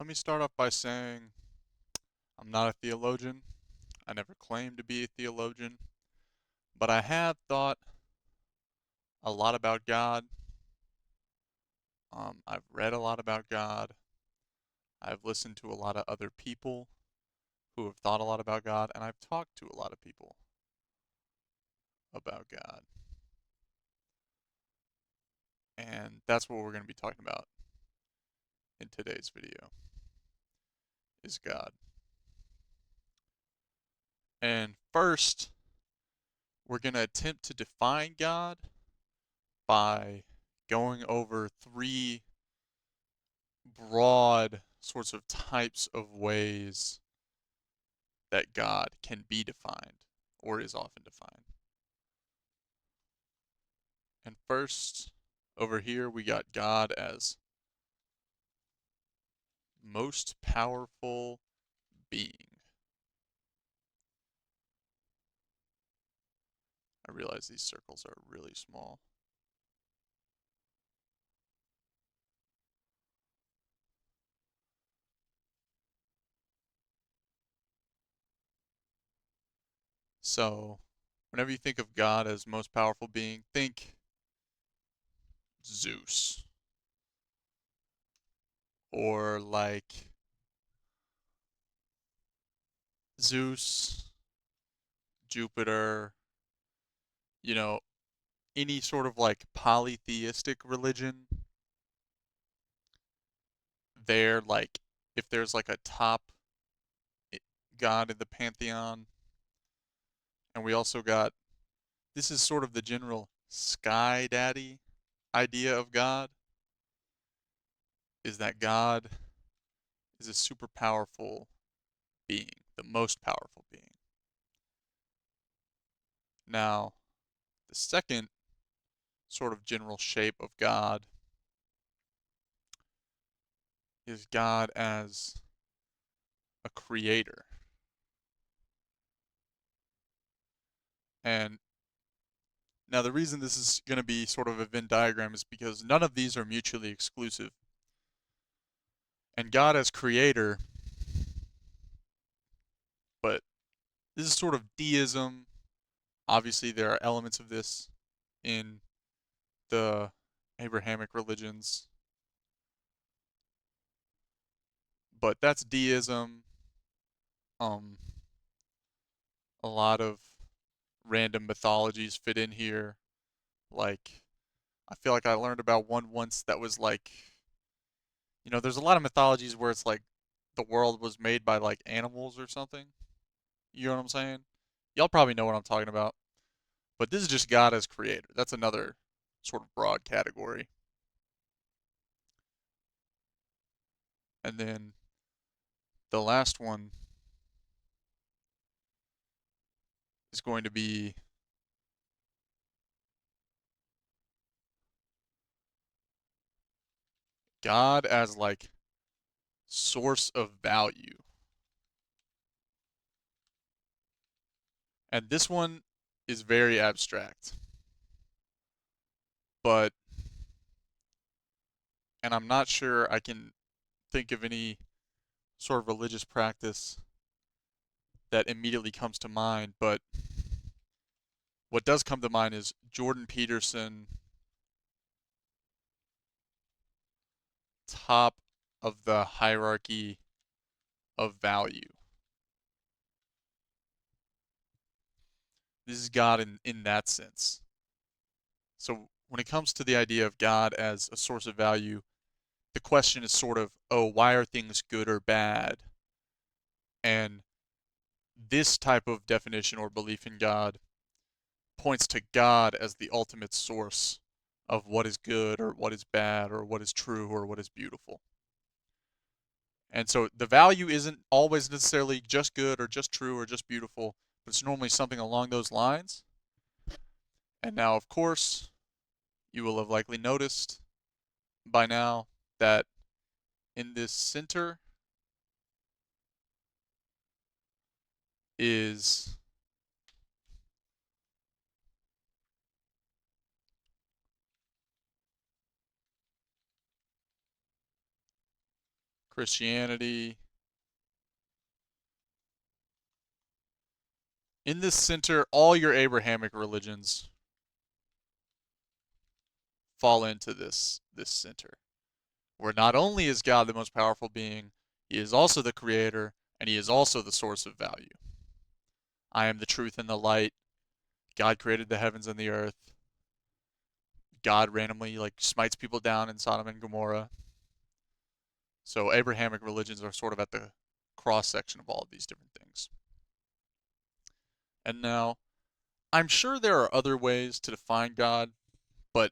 Let me start off by saying I'm not a theologian. I never claimed to be a theologian, but I have thought a lot about God. I've read a lot about God. I've listened to a lot of other people who have thought a lot about God, and I've talked to a lot of people about God. And that's what we're going to be talking about in today's video, is God. And first, we're going to attempt to define God by going over three broad sorts of types of ways that God can be defined or is often defined. And first, over here, we got God as most powerful being. I realize these circles are really small. So, whenever you think of God as most powerful being, think Zeus or like Zeus, Jupiter, you know, any sort of like polytheistic religion, there like if there's like a top god in the pantheon, and we also got, this is sort of the general sky daddy idea of God, is that God is a super powerful being, the most powerful being. Now, the second sort of general shape of God is God as a creator. And now the reason this is going to be sort of a Venn diagram is because none of these are mutually exclusive. And God as creator, but this is sort of deism. Obviously, there are elements of this in the Abrahamic religions, but that's deism. Um, a lot of random mythologies fit in here. Like, I feel like I learned about one once that was like, there's a lot of mythologies where it's like the world was made by like animals or something. You know what I'm saying? Y'all probably know what I'm talking about. But this is just God as creator. That's another sort of broad category. And then the last one is going to be God as like source of value. And this one is very abstract. But, and I'm not sure I can think of any sort of religious practice that immediately comes to mind, but what does come to mind is Jordan Peterson, top of the hierarchy of value. This is God in that sense. So when it comes to the idea of God as a source of value, the question is sort of, oh, why are things good or bad? And this type of definition or belief in God points to God as the ultimate source of what is good or what is bad or what is true or what is beautiful. And so the value isn't always necessarily just good or just true or just beautiful, but it's normally something along those lines. And now, of course, you will have likely noticed by now that in this center is Christianity. In this center, all your Abrahamic religions fall into this center, where not only is God the most powerful being, he is also the creator, and he is also the source of value. I am the truth and the light. God created the heavens and the earth. God randomly smites people down in Sodom and Gomorrah. So Abrahamic religions are sort of at the cross section of all of these different things. And now, I'm sure there are other ways to define God, but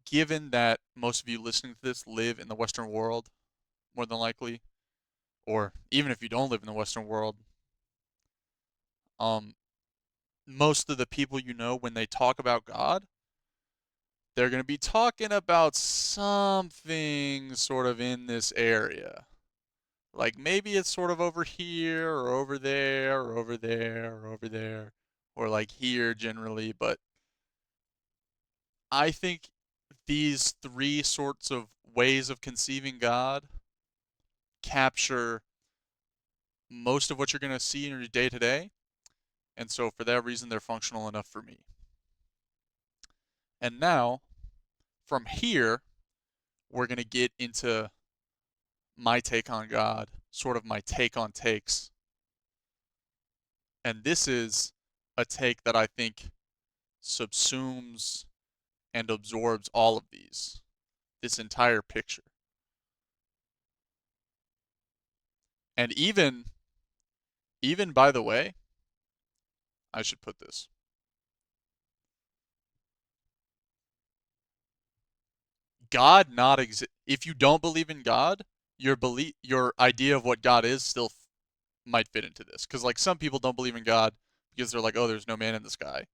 given that most of you listening to this live in the Western world, more than likely, or even if you don't live in the Western world, um, most of the people you know, when they talk about God, they're going to be talking about something sort of in this area. Like maybe it's sort of over here or over there or over there or over there or like here generally, but I think these three sorts of ways of conceiving God capture most of what you're going to see in your day to day. And so for that reason, they're functional enough for me. And now, from here, we're going to get into my take on God, sort of my take on takes. And this is a take that I think subsumes and absorbs all of this entire picture. And even by the way, I should put this. God not exist. If you don't believe in God, your idea of what God is still might fit into this. Because like some people don't believe in God because they're like, oh, there's no man in the sky.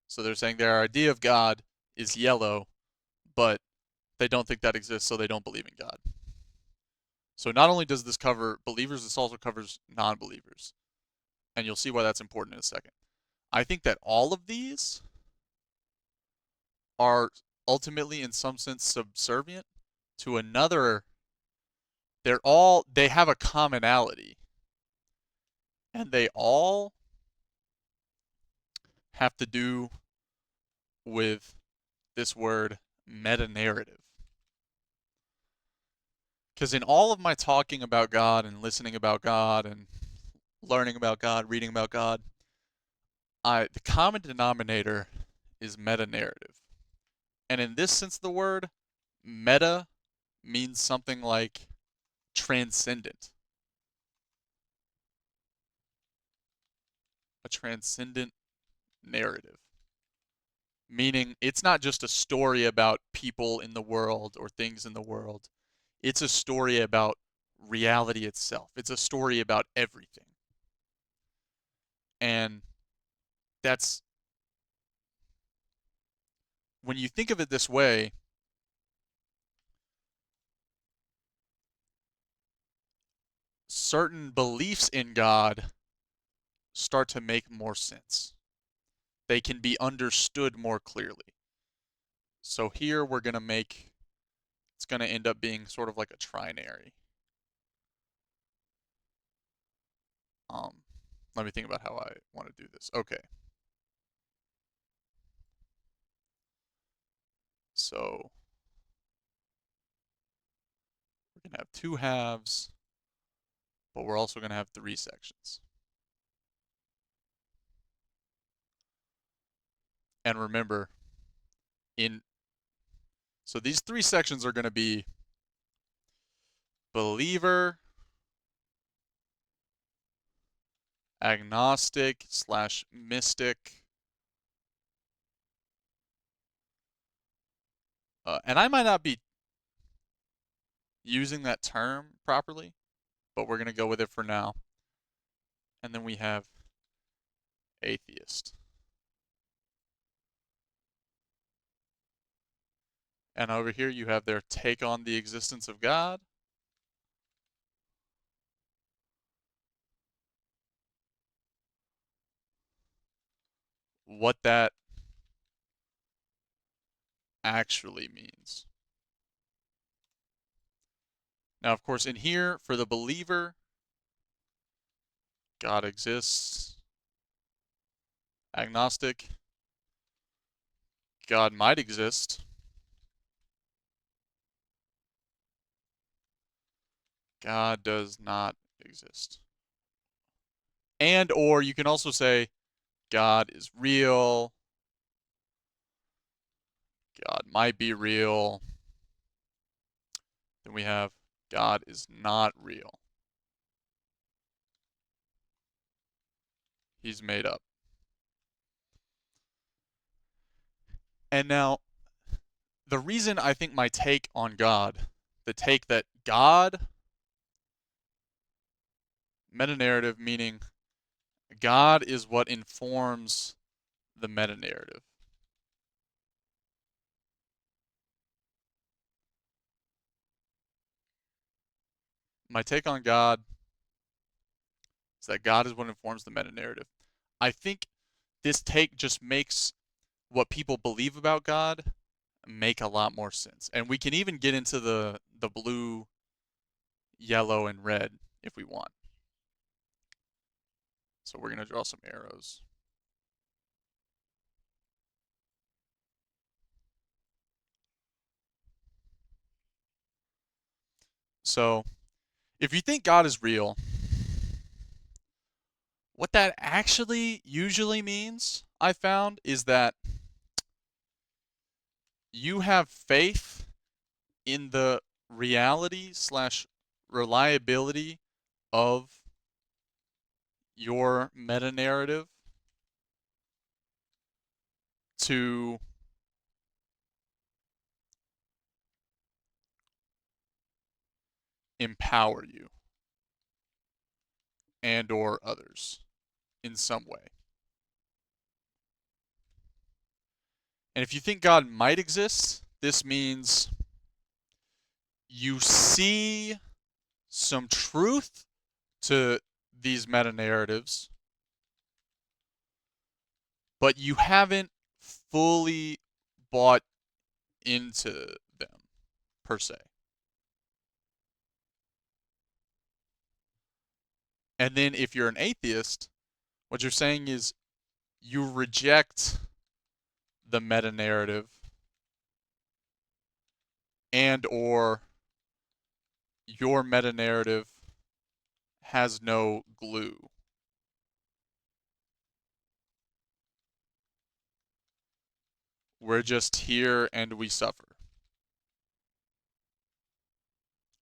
So they're saying their idea of God is yellow, but they don't think that exists, so they don't believe in God. So not only does this cover believers, this also covers non-believers. And you'll see why that's important in a second. I think that all of these are ultimately in some sense subservient to another. They have a commonality, and they all have to do with this word meta-narrative. Because in all of my talking about God and listening about God and learning about God, reading about God, the common denominator is meta-narrative. And in this sense of the word, meta means something like transcendent. A transcendent narrative. Meaning it's not just a story about people in the world or things in the world. It's a story about reality itself. It's a story about everything. And that's when you think of it this way, certain beliefs in God start to make more sense. They can be understood more clearly. So here we're going to it's going to end up being sort of like a trinary. Let me think about how I want to do this. Okay. So we're going to have two halves, but we're also going to have three sections. And remember, so these three sections are going to be believer, agnostic / mystic, and I might not be using that term properly, but we're going to go with it for now. And then we have atheist. And over here you have their take on the existence of God. What that actually means. Now, of course, in here, for the believer, God exists. Agnostic, God might exist. God does not exist. And or you can also say God is real. God might be real. Then we have God is not real. He's made up. And now, the reason I think my take on God, the take that God, meta-narrative meaning God is what informs the meta-narrative. My take on God is that God is what informs the meta-narrative. I think this take just makes what people believe about God make a lot more sense. And we can even get into the blue, yellow, and red if we want. So we're going to draw some arrows. So if you think God is real, what that actually usually means, I found, is that you have faith in the reality slash reliability of your meta narrative to empower you and or others in some way. And if you think God might exist, this means you see some truth to these meta narratives, but you haven't fully bought into them per se. And then if you're an atheist, what you're saying is you reject the meta narrative and or your meta narrative has no glue. We're just here and we suffer.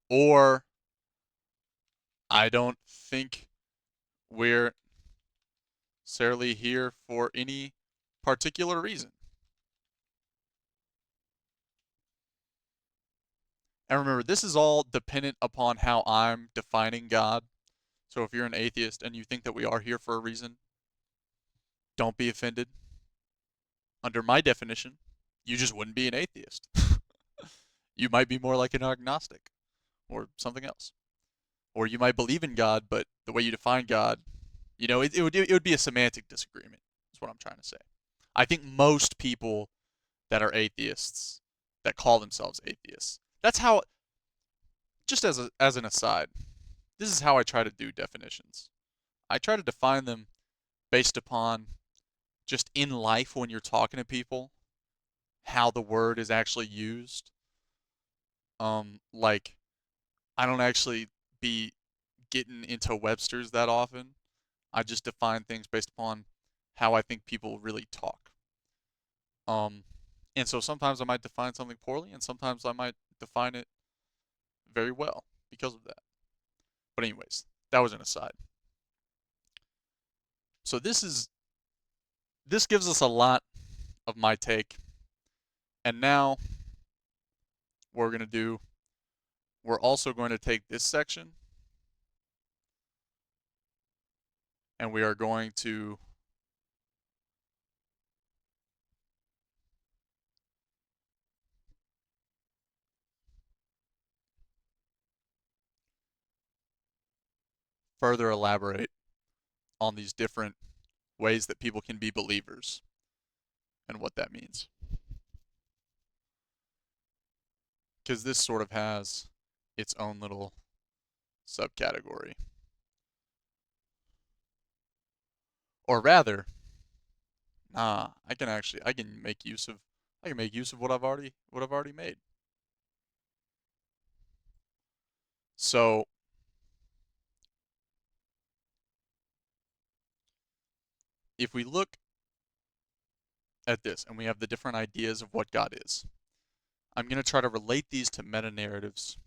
Or I don't think we're necessarily here for any particular reason. And remember, this is all dependent upon how I'm defining God. So if you're an atheist and you think that we are here for a reason, don't be offended. Under my definition, you just wouldn't be an atheist. You might be more like an agnostic or something else. Or you might believe in God, but the way you define God, it would be a semantic disagreement, is what I'm trying to say. I think most people that are atheists, that call themselves atheists, that's how, just as an aside, this is how I try to do definitions. I try to define them based upon just in life when you're talking to people, how the word is actually used. Like I don't actually be getting into Webster's that often. I just define things based upon how I think people really talk. Um, and so sometimes I might define something poorly, and sometimes I might define it very well because of that. But anyways, that was an aside. So this gives us a lot of my take. And now we're going to do we're also going to take this section and we are going to further elaborate on these different ways that people can be believers and what that means. Because this sort of has its own little subcategory. Or rather, nah, I can make use of what I've already made. So if we look at this and we have the different ideas of what God is, I'm going to try to relate these to meta narratives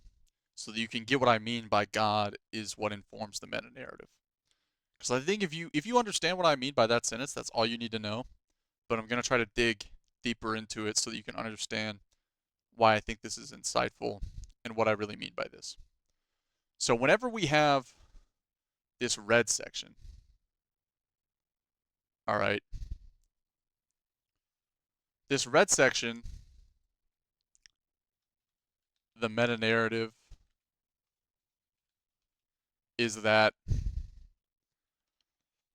so that you can get what I mean by God is what informs the meta narrative. Because I think if you understand what I mean by that sentence, that's all you need to know. But I'm going to try to dig deeper into it so that you can understand why I think this is insightful and what I really mean by this. So whenever we have this red section, all right, this red section, the meta narrative is that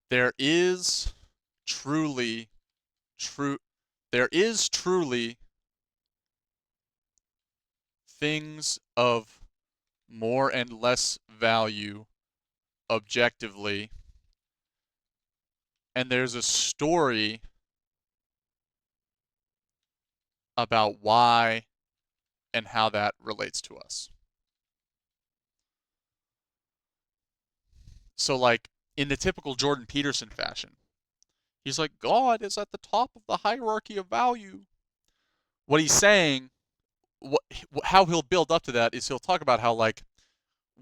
there is truly true there is truly things of more and less value objectively, and there's a story about why and how that relates to us. So like in the typical Jordan Peterson fashion, he's like, God is at the top of the hierarchy of value. What he's saying, what, how he'll build up to that is he'll talk about how like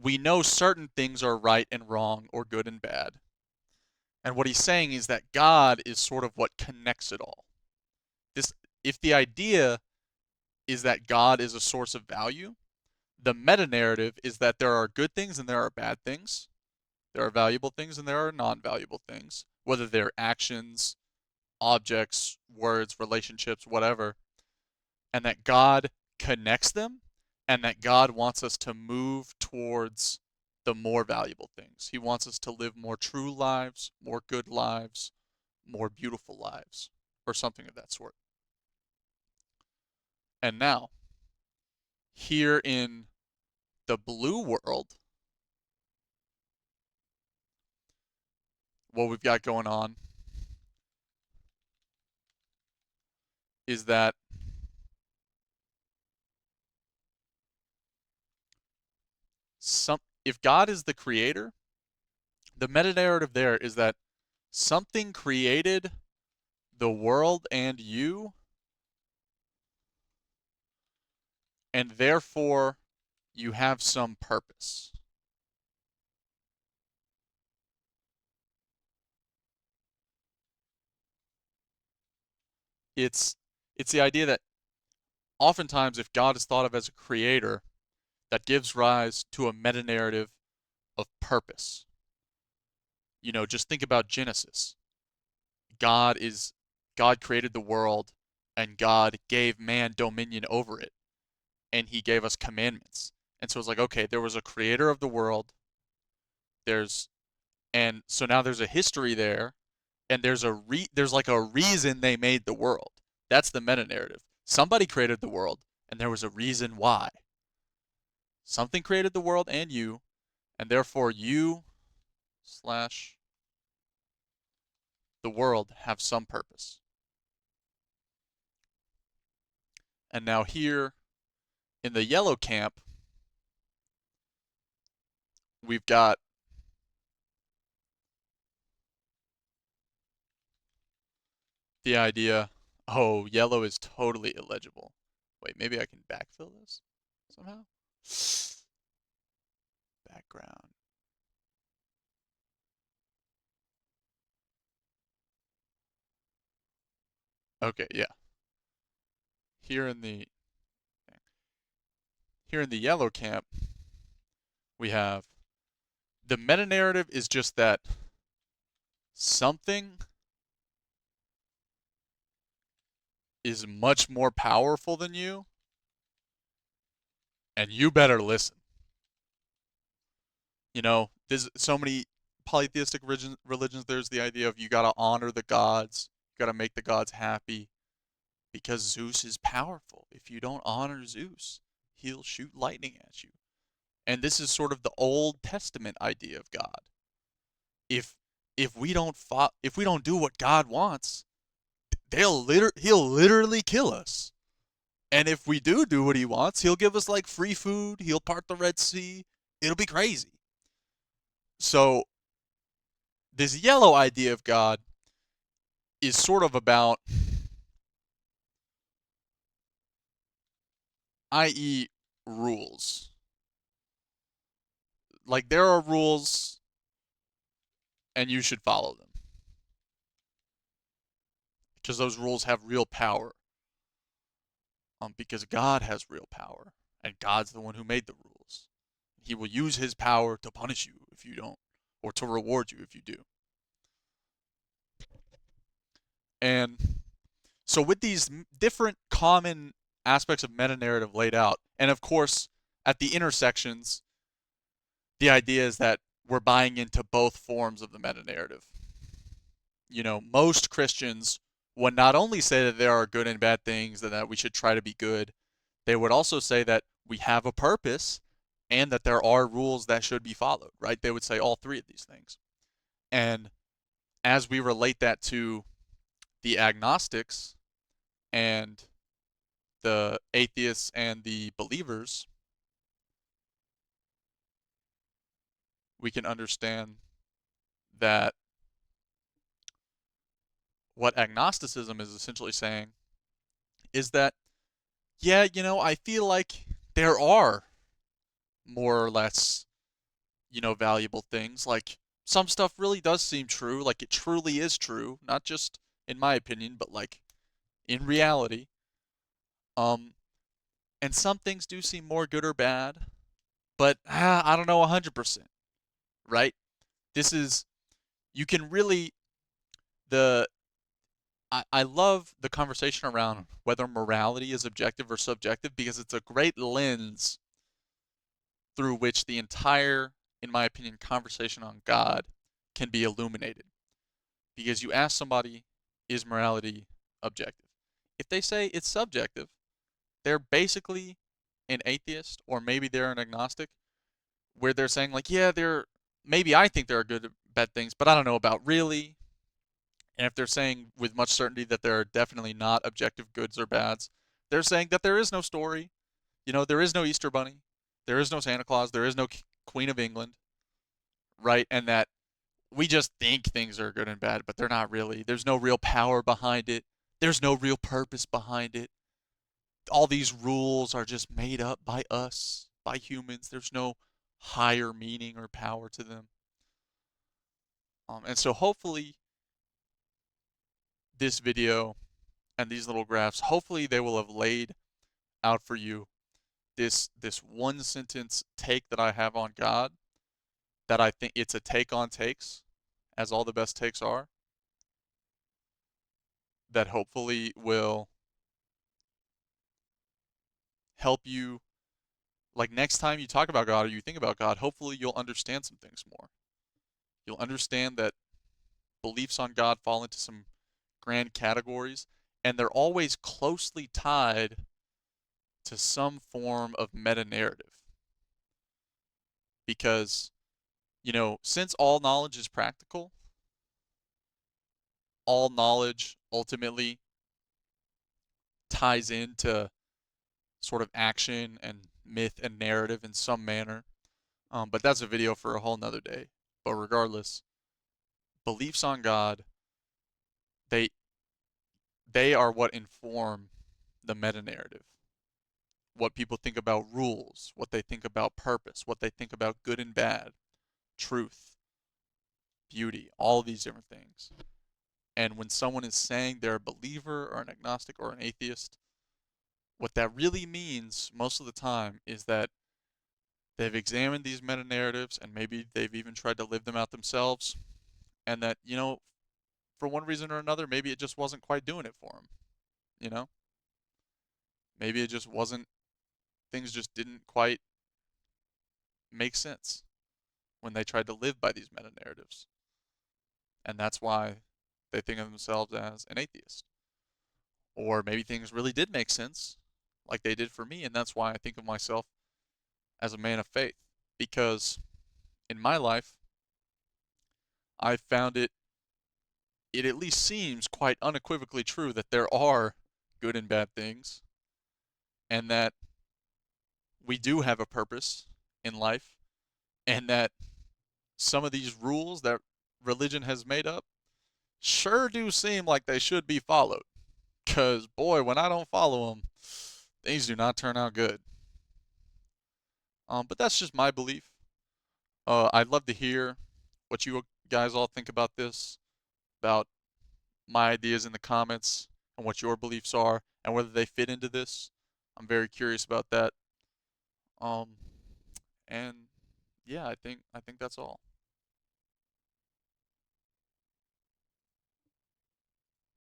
we know certain things are right and wrong or good and bad. And what he's saying is that God is sort of what connects it all. This if the idea is that God is a source of value, the meta narrative is that there are good things and there are bad things. There are valuable things and there are non-valuable things, whether they're actions, objects, words, relationships, whatever, and that God connects them and that God wants us to move towards the more valuable things. He wants us to live more true lives, more good lives, more beautiful lives, or something of that sort. And now, here in the blue world, what we've got going on is that if God is the creator, the meta narrative there is that something created the world and you, and therefore you have some purpose. It's it's the idea that oftentimes if God is thought of as a creator, that gives rise to a meta narrative of purpose. You know, just think about Genesis. God is God created the world and God gave man dominion over it and he gave us commandments. And so it's like, okay, there was a creator of the world. There's and so now there's a history there and there's like a reason they made the world. That's the meta narrative. Somebody created the world and there was a reason why. Something created the world and you, and therefore you slash the world have some purpose. And now here in the yellow camp, we've got the idea, oh, yellow is totally illegible. Wait, maybe I can backfill this somehow? Background. Okay, yeah. Here in the here in the yellow camp, we have the meta narrative is just that something is much more powerful than you, and you better listen. You know, there's so many polytheistic religions. There's the idea of you got to honor the gods, you got to make the gods happy because Zeus is powerful. If you don't honor Zeus, he'll shoot lightning at you. And this is sort of the Old Testament idea of God. If if we don't do what God wants, he'll literally kill us. And if we do what he wants, he'll give us like free food, he'll part the Red Sea. It'll be crazy. So this yellow idea of God is sort of about, i.e., rules. Like there are rules and you should follow them because those rules have real power. Because God has real power and God's the one who made the rules. He will use his power to punish you if you don't, or to reward you if you do. And so with these different common aspects of meta narrative laid out, and of course at the intersections, the idea is that we're buying into both forms of the meta narrative. Most Christians would not only say that there are good and bad things and that we should try to be good, they would also say that we have a purpose and that there are rules that should be followed, right? They would say all three of these things. And as we relate that to the agnostics and the atheists and the believers, we can understand that what agnosticism is essentially saying is that, yeah, I feel like there are more or less, valuable things. Like some stuff really does seem true, like it truly is true, not just in my opinion, but like in reality. Um, and some things do seem more good or bad, but I don't know 100%, right? This is, you can really, the, I love the conversation around whether morality is objective or subjective because it's a great lens through which the entire, in my opinion, conversation on God can be illuminated. Because you ask somebody, is morality objective? If they say it's subjective, they're basically an atheist or maybe they're an agnostic where they're saying like, yeah, maybe I think there are good bad things, but I don't know about really. And if they're saying with much certainty that there are definitely not objective goods or bads, they're saying that there is no story. There is no Easter Bunny, there is no Santa Claus, there is no Queen of England, right? And that we just think things are good and bad, but they're not really. There's no real power behind it. There's no real purpose behind it. All these rules are just made up by us, by humans. There's no higher meaning or power to them. And so hopefully this video and these little graphs, hopefully they will have laid out for you this one sentence take that I have on God, that I think it's a take on takes, as all the best takes are, that hopefully will help you, like next time you talk about God or you think about God, hopefully you'll understand some things more. You'll understand that beliefs on God fall into some grand categories, and they're always closely tied to some form of meta narrative. Because, since all knowledge is practical, all knowledge ultimately ties into sort of action and myth and narrative in some manner. But that's a video for a whole nother day. But regardless, beliefs on God, they they are what inform the meta narrative. What people think about rules, what they think about purpose, what they think about good and bad, truth, beauty, all these different things. And when someone is saying they're a believer or an agnostic or an atheist, what that really means most of the time is that they've examined these meta narratives and maybe they've even tried to live them out themselves, and that, for one reason or another, maybe it just wasn't quite doing it for them. You know? Maybe it just wasn't, things just didn't quite make sense when they tried to live by these meta narratives. And that's why they think of themselves as an atheist. Or maybe things really did make sense, like they did for me, and that's why I think of myself as a man of faith. because in my life, I've found it at least seems quite unequivocally true that there are good and bad things, and that we do have a purpose in life, and that some of these rules that religion has made up sure do seem like they should be followed. Because, boy, when I don't follow them, things do not turn out good. But that's just my belief. I'd love to hear what you guys all think about this, about my ideas in the comments, and what your beliefs are, and whether they fit into this. I'm very curious about that. Um, and yeah, I think that's all.